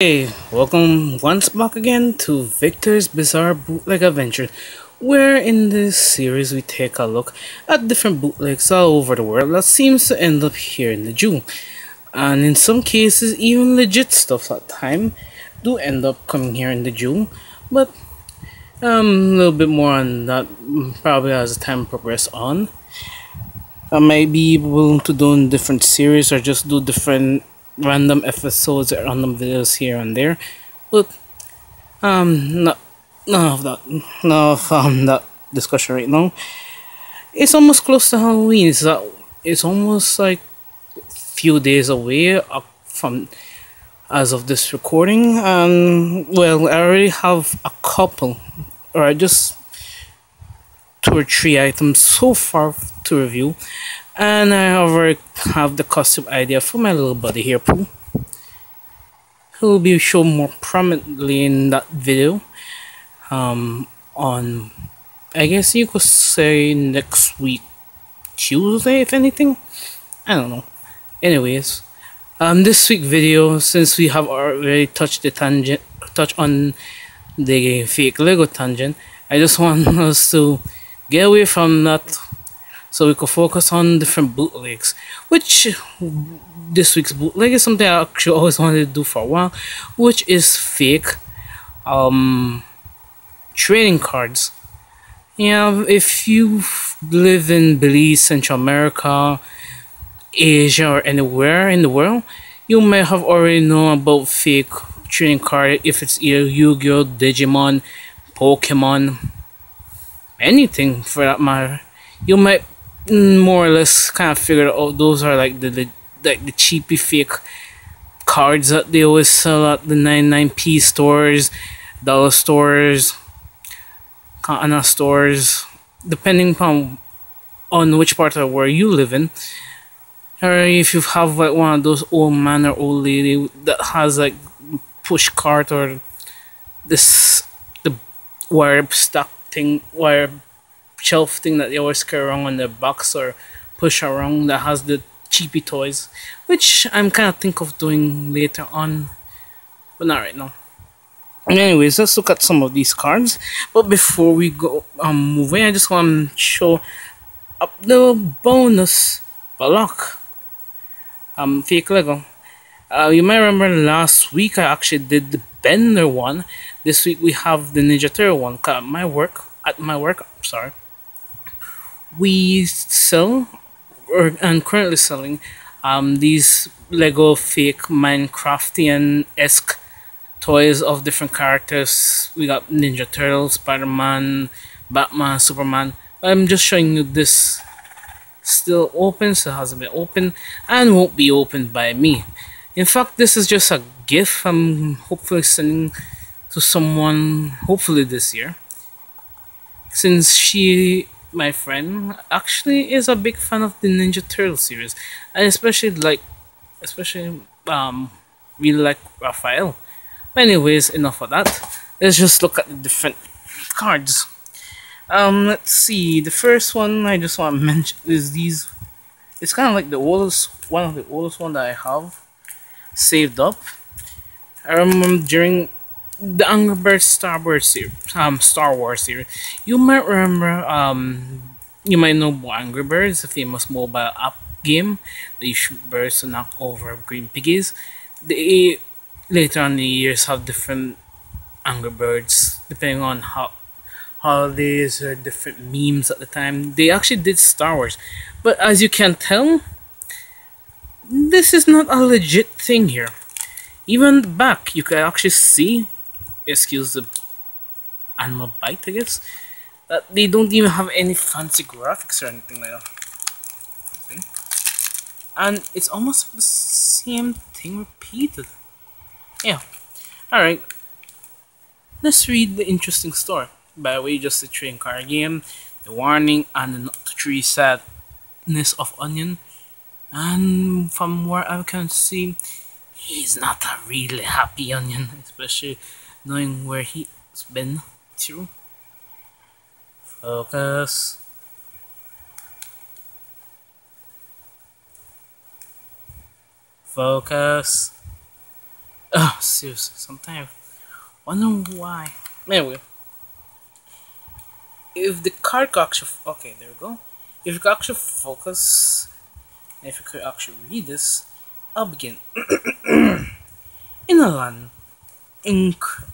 Hey, welcome once back again to Victor's Bizarre Bootleg Adventure, where in this series we take a look at different bootlegs all over the world that seems to end up here in the Jew. And in some cases, even legit stuff at time do end up coming here in the Jew. But a little bit more on that probably as the time progress on. I might be able to do in different series or just do different random episodes or random videos here and there. But not none of that that discussion right now. It's almost close to Halloween. It's almost like few days away from as of this recording. Well, I already have a couple, or just two or three items so far to review, and I already have the costume idea for my little buddy here, Pooh. He'll be shown more prominently in that video. On I guess you could say next week, Tuesday, if anything. I don't know. Anyways, this week video, since we have already touch on the fake Lego tangent, I just want us to get away from that so we could focus on different bootlegs. Which this week's bootleg is something I actually always wanted to do for a while, which is fake trading cards. Yeah, if you live in Belize, Central America, Asia, or anywhere in the world, you may have already known about fake trading card. If it's either Yu-Gi-Oh, Digimon, Pokemon, anything for that matter, you might more or less kind of figure out those are like the cheapy fake cards that they always sell at the 99p stores, dollar stores, Kana stores, depending upon on which part of where you live in. Or if you have like one of those old man or old lady that has like push cart or the wire stock thing, wire shelf thing that they always carry around on their box or push around that has the cheapy toys, which I'm kind of think of doing later on, but not right now. Anyways, let's look at some of these cards. But before we go moving, I just want to show up the bonus block fake Lego. You might remember last week I actually did the Bender one. This week we have the Ninja Turtle one. At my work, sorry, we sell and currently selling these Lego fake Minecraftian-esque toys of different characters. We got Ninja Turtles, Spider-Man, Batman, Superman. I'm just showing you this still open, so it hasn't been opened and won't be opened by me. In fact, this is just a gift I'm hopefully sending to someone, hopefully this year, since my friend, actually is a big fan of the Ninja Turtle series, and especially really like Raphael. But anyways, enough of that. Let's just look at the different cards. Let's see. The first one I just want to mention is these. It's kind of like the oldest one of the oldest one that I have saved up. I remember during the Angry Birds Star Wars series. You might remember. You might know about Angry Birds, a famous mobile app game that you shoot birds to knock over green piggies. They later on in the years have different Angry Birds depending on how holidays or different memes at the time. They actually did Star Wars, but as you can tell, this is not a legit thing here. Even the back, you can actually see, excuse the animal bite, I guess, that they don't even have any fancy graphics or anything like that. See? And it's almost the same thing repeated. Yeah. Alright. Let's read the interesting story. By the way, just a trading card game, the warning, and the not to tree sadness of Onion. And from where I can see, he's not a really happy Onion, especially knowing where he's been through. Focus. Focus. Seriously, sometimes I wonder why. Anyway, if the card could actually, okay, there we go. If you could actually focus, and if you could actually read this, I'll begin. In a land inc-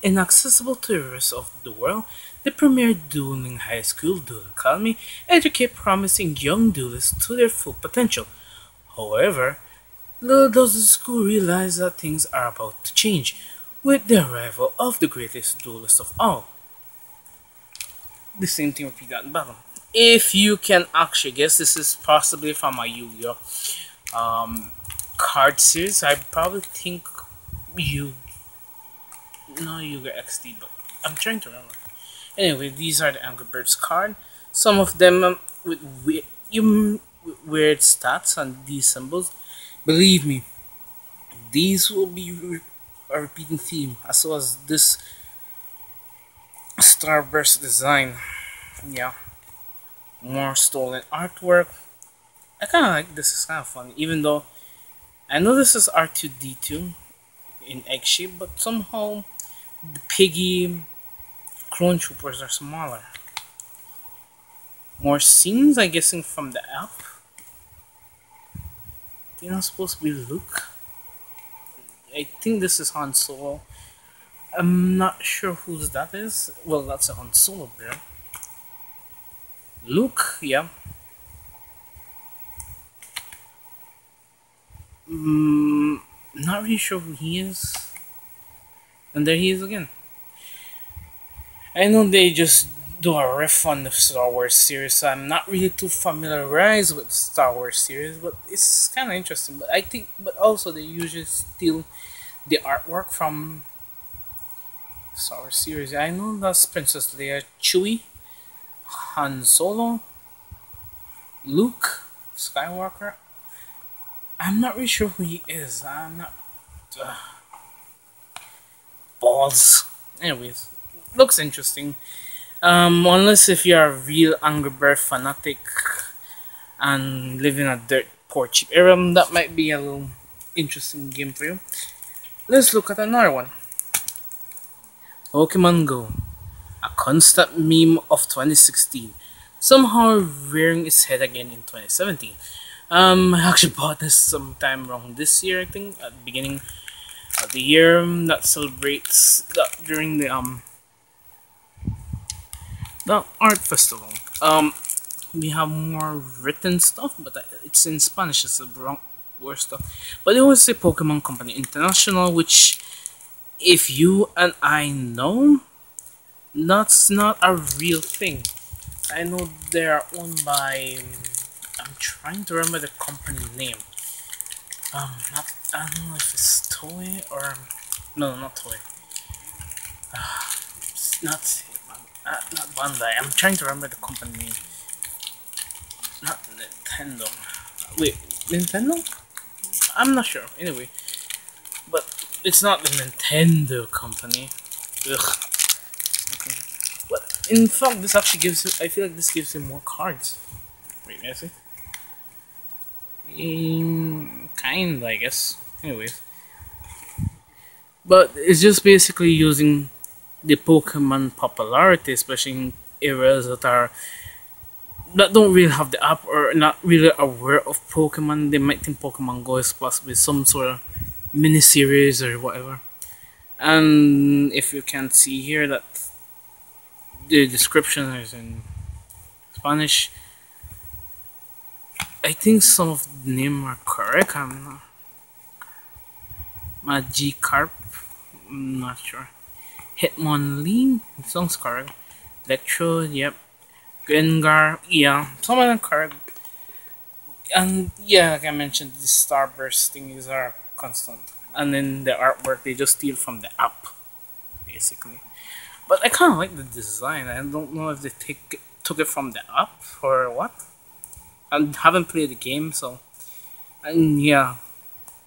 inaccessible to the rest of the world, the premier dueling high school, Duel Academy, educate promising young duelists to their full potential. However, little does the school realize that things are about to change with the arrival of the greatest duelist of all. The same thing repeated at the bottom. If you can actually guess, this is possibly from a Yu-Gi-Oh card series. I probably think you no Yu-Gi-Oh XD, but I'm trying to remember. Anyway, these are the Angry Birds card. Some of them with weird stats and these symbols. Believe me, these will be a repeating theme, as well as this Starburst design. Yeah, more stolen artwork. I kind of like this. Is kind of fun, even though I know this is R2D2 in egg shape, but somehow the piggy clone troopers are smaller. More scenes, I'm guessing from the app. They're not supposed to be Luke. I think this is Han Solo. I'm not sure whose that is. Well, that's a Han Solo bear. Luke, yeah. Not really sure who he is. And there he is again. I know they just do a riff on the Star Wars series, so I'm not really too familiarized with Star Wars series, but it's kind of interesting. But I think, but also they usually steal the artwork from Star Wars series. I know that's Princess Leia, Chewie, Han Solo, Luke, Skywalker. I'm not really sure who he is. I'm not. Uh, balls. Anyways, looks interesting. Unless if you're a real Angry Bird fanatic and live in a dirt poor cheap era, that might be a little interesting game for you. Let's look at another one. Pokemon Go, a constant meme of 2016, somehow rearing its head again in 2017. I actually bought this sometime around this year, I think, at the beginning of the year that celebrates that during the art festival. We have more written stuff, but it's in Spanish. It's the wrong word stuff. But they always say Pokemon Company International, which, if you and I know, that's not a real thing. I know they are owned by. I'm trying to remember the company name. Not I don't know if it's Toei or no, not Toei. It's not Bandai. I'm trying to remember the company name. Not Nintendo. Wait, Nintendo? I'm not sure. Anyway, but it's not the Nintendo company. Ugh. Okay. But in fact, this actually gives you. I feel like this gives you more cards. Wait, may I see? Kinda, I guess. Anyways, but it's just basically using the Pokemon popularity, especially in areas that don't really have the app or not really aware of Pokemon. They might think Pokemon Go is possibly some sort of mini series or whatever. And if you can see here that the description is in Spanish, I think some of the name are correct. I'm not. Magikarp, I'm not sure. Hitmonlee, it sounds correct. Electro, yep. Gengar, yeah, some of them correct. And yeah, like I mentioned, the starburst things are constant. And then the artwork, they just steal from the app, basically. But I kind of like the design. I don't know if they took it from the app or what. I haven't played the game, so. And yeah,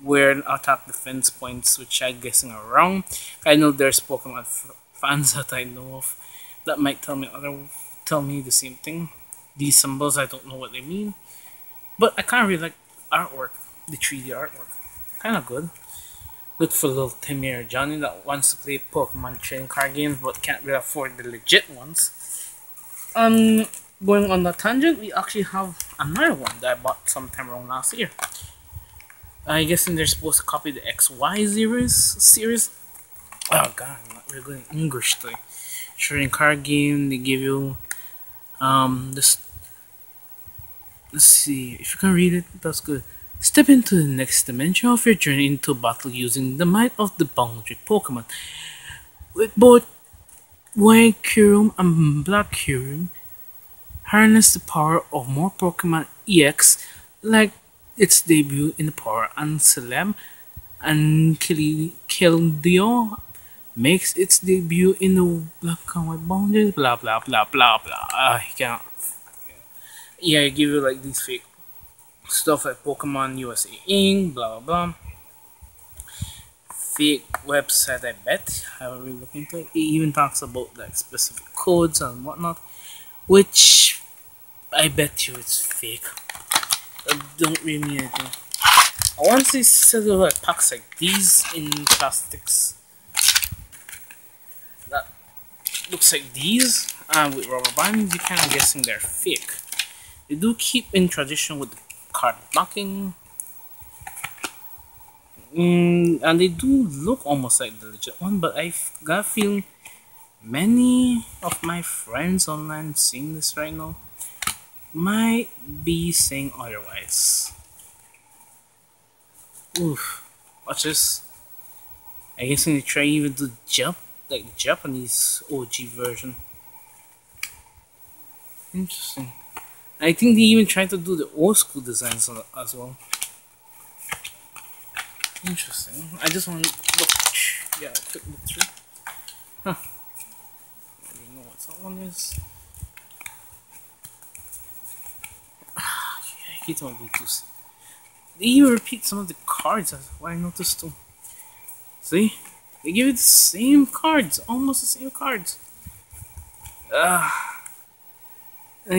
weird attack defense points, which I'm guessing are wrong. I know there's Pokemon fans that I know of that might tell me the same thing. These symbols, I don't know what they mean, but I kind of really like artwork, the 3D artwork, kind of good. Look for little Timmy or Johnny that wants to play Pokemon trading card games but can't really afford the legit ones. Um, Going on the tangent, we actually have another one that I bought sometime around last year. I guess they're supposed to copy the XY series. Oh god, I'm not really good in English today. Trading card game, they give you this. Let's see if you can read it. That's good. Step into the next dimension of your journey into battle using the might of the boundary Pokemon. With both White Kyurem and Black Kyurem, harness the power of more Pokemon EX, like its debut in the Power and Celeb, and Keldeo makes its debut in the Black and White Boundaries, blah blah blah blah blah. I can't. Yeah, I give you like these fake stuff like Pokemon USA Inc. blah blah blah. Fake website, I bet. I haven't really looked into it. It even talks about like specific codes and whatnot, which I bet you it's fake. I don't really mean anything. I want to see cellular packs like these in plastics. That looks like these, and with rubber bands, you're kind of guessing they're fake. They do keep in tradition with the card backing. And they do look almost like the legit one, but I've got a feeling many of my friends online seeing this right now might be saying otherwise. Oof. Watch this. I guess when they try even to jump like the Japanese OG version. Interesting. I think they even tried to do the old school designs as well. Interesting. I just want to look. Yeah, quick look through. Huh. I don't know what that one is. I hate my Bluetooth. They even repeat some of the cards. That's what I noticed too. See? They give it the same cards. Almost the same cards. I'm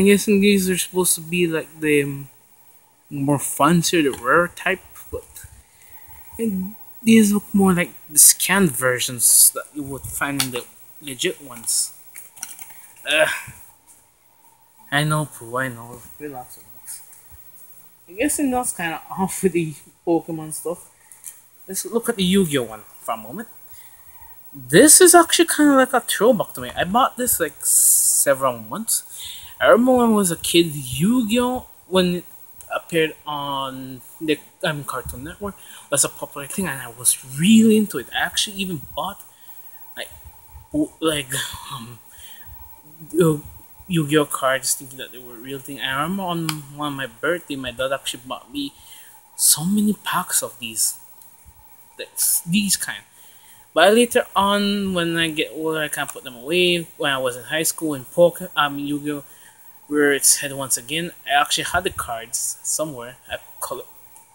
guessing these are supposed to be like the more fancier, the rare type, but these look more like the scanned versions that you would find in the legit ones. I know, Pooh, I know. Relax. I guess that's kind of off with the Pokemon stuff. Let's look at the Yu-Gi-Oh one for a moment. This is actually kind of like a throwback to me. I bought this like several months. I remember when I was a kid, Yu-Gi-Oh when it appeared on the Cartoon Network was a popular thing, and I was really into it. I actually even bought like Yu-Gi-Oh cards, thinking that they were a real thing. I remember on my birthday, my dad actually bought me so many packs of these kind. But later on, when I get older, I can't put them away. When I was in high school in Yu-Gi-Oh, where it's head once again, I actually had the cards somewhere. I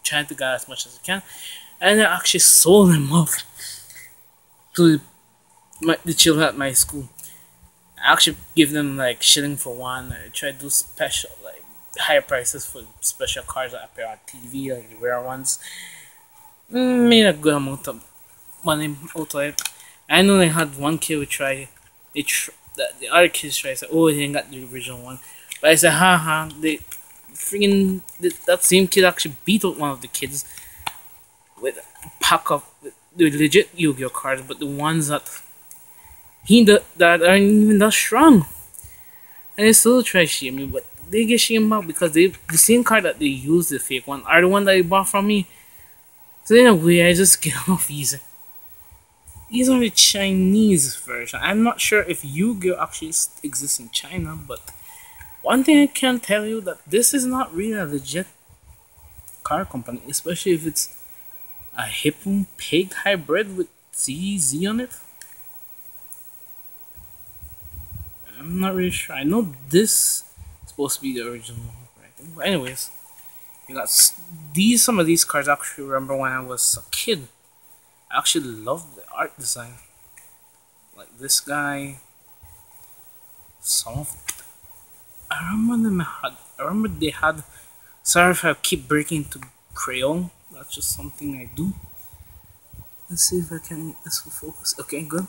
tried to get as much as I can, and I actually sold them off to the children at my school. I actually give them like shilling for one. I try to do special like higher prices for special cards that appear on TV, like the rare ones. Made a good amount of money out of it. I know I had one kid who tried. The other kids tried. Said, "Oh, he didn't got the original one." But I said, "Haha!" That same kid actually beat out one of the kids with a pack of the legit Yu-Gi-Oh cards, but the ones that that aren't even that strong. And they still try to shame me, but they get shamed out because the same card that they use, the fake one, are the one that they bought from me. So in a way, I just get off easy. These are the Chinese version. I'm not sure if Yu-Gi-Oh actually exists in China, but one thing I can tell you that this is not really a legit car company, especially if it's a hippo pig hybrid with CZ on it. I'm not really sure. I know this is supposed to be the original, right? But anyways, you got some of these cards. I actually remember when I was a kid. I actually loved the art design, like this guy. Some of I remember they had. Sorry if I keep breaking into crayon. That's just something I do. Let's see if I can make this focus. Okay, good.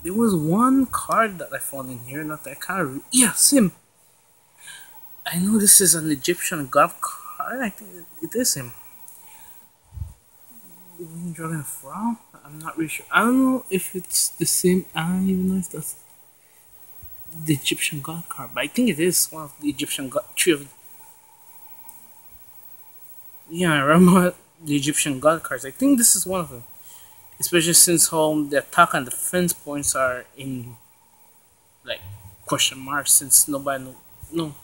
There was one card that I found in here that I can't read. Yeah, Sim. I know this is an Egyptian god card. I think it is him. Green Dragon Frog? I'm not really sure. I don't know if it's the same. I don't even know if that's the Egyptian god card, but I think it is one of the Egyptian god. Three of. Yeah, I remember the Egyptian god cards. I think this is one of them. Especially since the attack and defense points are in like question marks since nobody know. No.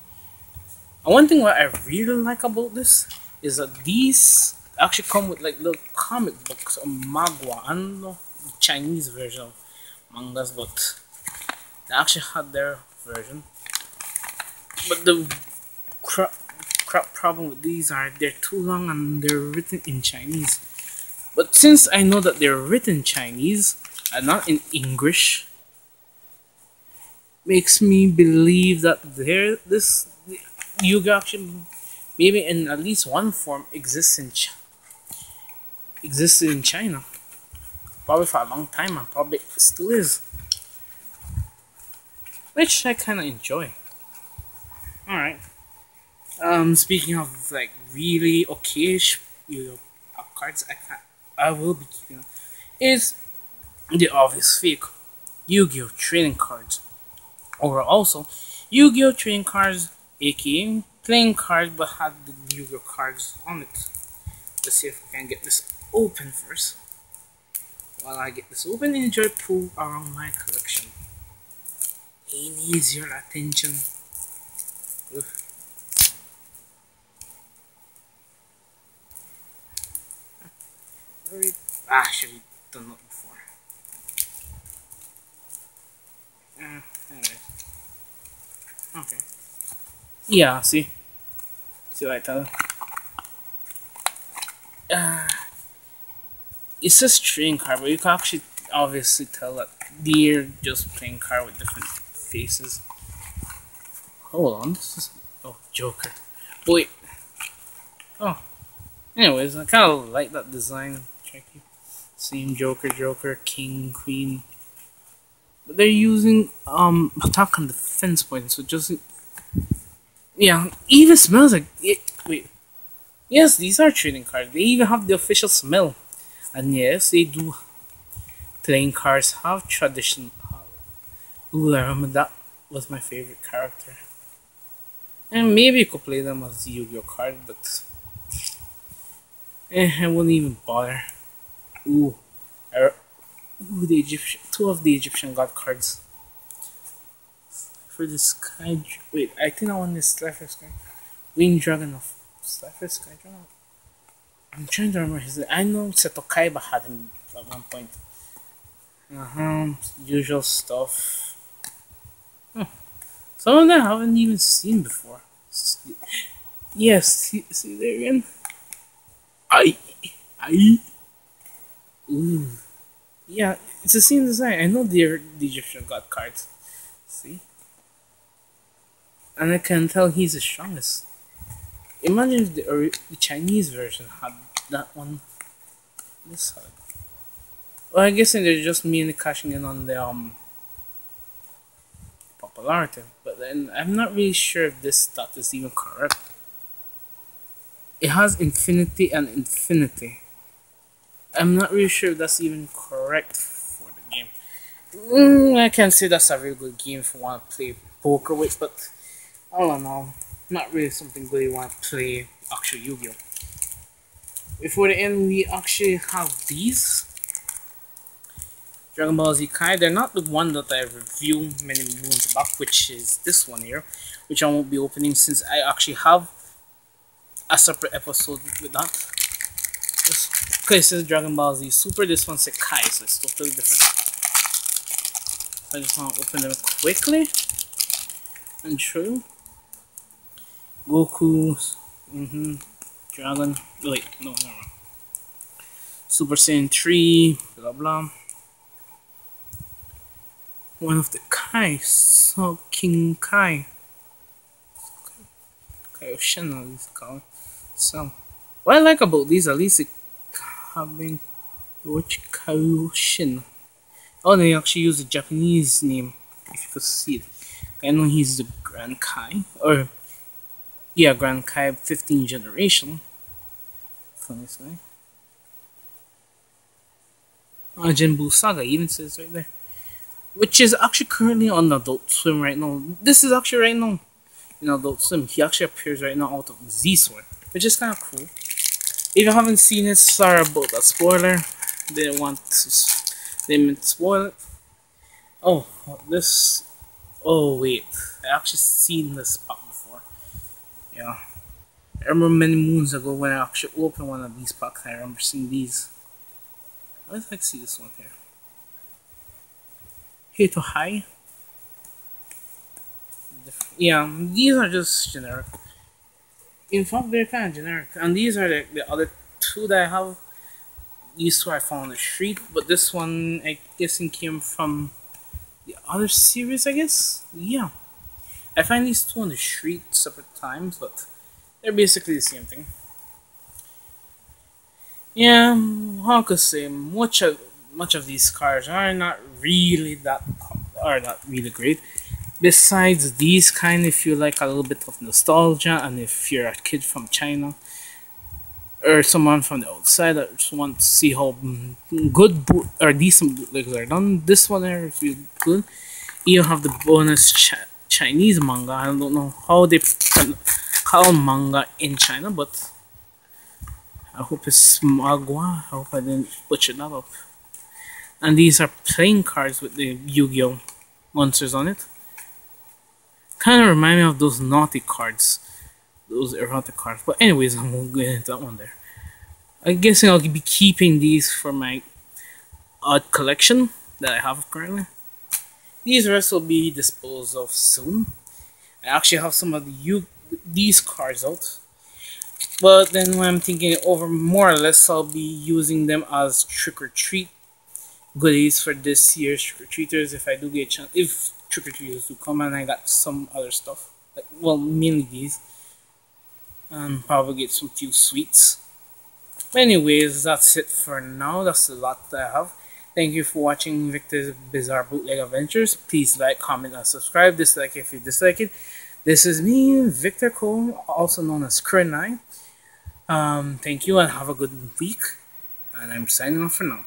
And one thing what I really like about this is that these actually come with like little comic books or magwa. I don't know the Chinese version of mangas, but they actually had their version. But the crap problem with these are they're too long and they're written in Chinese. But since I know that they're written Chinese and not in English, makes me believe that this Yuga actually maybe in at least one form existed in China. Probably for a long time and probably still is. Which I kinda enjoy. Alright. Speaking of like really okayish Yu-Gi-Oh cards I will be keeping is the obvious fake Yu-Gi-Oh trading cards. Or also Yu-Gi-Oh trading cards, aka playing cards but had the Yu-Gi-Oh cards on it. Let's see if we can get this open first. While I get this open, enjoy pull around my collection. He needs your attention. Ugh. I should have done that before. Anyway. Okay. Yeah, see what I tell you. It says trading card, but you can actually obviously tell that they're just playing card with different faces. Hold on, this is Joker. Wait. Oh. Anyways, I kind of like that design. Same Joker, King, Queen. But they're using attack and defense points, so just yeah, even smells like it. Wait. Yes, these are trading cards. They even have the official smell. And yes, they do. Playing cards have tradition. Ooh, I remember that was my favorite character. And maybe you could play them as Yu-Gi-Oh card, but I wouldn't even bother. Ooh, the Egyptian, two of the Egyptian god cards. For the Sky, wait, I think I want this Slifer Sky, Green Dragon of Slifer Sky Dragon. I'm trying to remember his name. I know Seto Kaiba had him at one point. Usual stuff. Some of them I haven't even seen before. Yes, see there again. I. Ooh. Yeah, it's the same design. I know they're the Egyptian god cards. See? And I can tell he's the strongest. Imagine if the Chinese version had that one. This side. Well, I guess they're just mainly cashing in on the popularity, but then I'm not really sure if this stat is even correct. It has infinity and infinity. I'm not really sure if that's even correct for the game. I can say that's a really good game if you want to play poker with, but I don't know. Not really something good you want to play actual Yu-Gi-Oh. Before the end, we actually have these Dragon Ball Z Kai. They're not the one that I reviewed many moons back, which is this one here, which I won't be opening since I actually have a separate episode with that. Okay, it says Dragon Ball Z Super. This one says Kai, so it's totally different. So I just want to open them quickly and show you. Goku, Dragon. Wait, no, never mind. Super Saiyan 3, blah blah. One of the Kai, so King Kai. Kaioshina is called. So, what I like about these, at least it having Kaioshin. Oh, they actually use a Japanese name, if you could see it. I know he's the Grand Kai, or yeah, Grand Kai 15th generation. From this guy. Jinbu Saga even says right there. Which is actually currently on Adult Swim right now. This is actually right now in Adult Swim. He actually appears right now out of Z Sword, which is kind of cool. If you haven't seen it, sorry about that spoiler. Didn't want to, didn't spoil it. Oh, this. Oh wait, I actually seen this pack before. Yeah, I remember many moons ago when I actually opened one of these packs. I remember seeing these. Let's like see this one here. Here to high. Yeah, these are just generic. In fact, they're kind of generic, and these are the other two that I have. These two I found on the street, but this one I guess it came from the other series. I guess. Yeah, I find these two on the street separate times, but they're basically the same thing. Yeah, how could say much of these cars are not really are not really great. Besides these kind, if you like a little bit of nostalgia, and if you're a kid from China or someone from the outside that just want to see how good or decent bootlegs are done, this one here is really good. You have the bonus Chinese manga. I don't know how they call manga in China, but I hope it's Magua. I hope I didn't butcher that up. And these are playing cards with the Yu-Gi-Oh monsters on it. Kind of remind me of those naughty cards, those erotic cards. But anyways, I won't get into that one there. I'm guessing I'll be keeping these for my odd collection that I have currently. These rest will be disposed of soon. I actually have some of these cards out. But then when I'm thinking it over more or less, I'll be using them as trick-or-treat goodies for this year's trick-or-treaters if I do get a chance. If trick-or-treaters do come, and I got some other stuff. Like, well, mainly these. And probably get some few sweets. But anyways, that's it for now. That's a lot that I have. Thank you for watching Victor's Bizarre Bootleg Adventures. Please like, comment, and subscribe. Dislike if you dislike it. This is me, Victor Cole, also known as Kernai. Thank you and have a good week. And I'm signing off for now.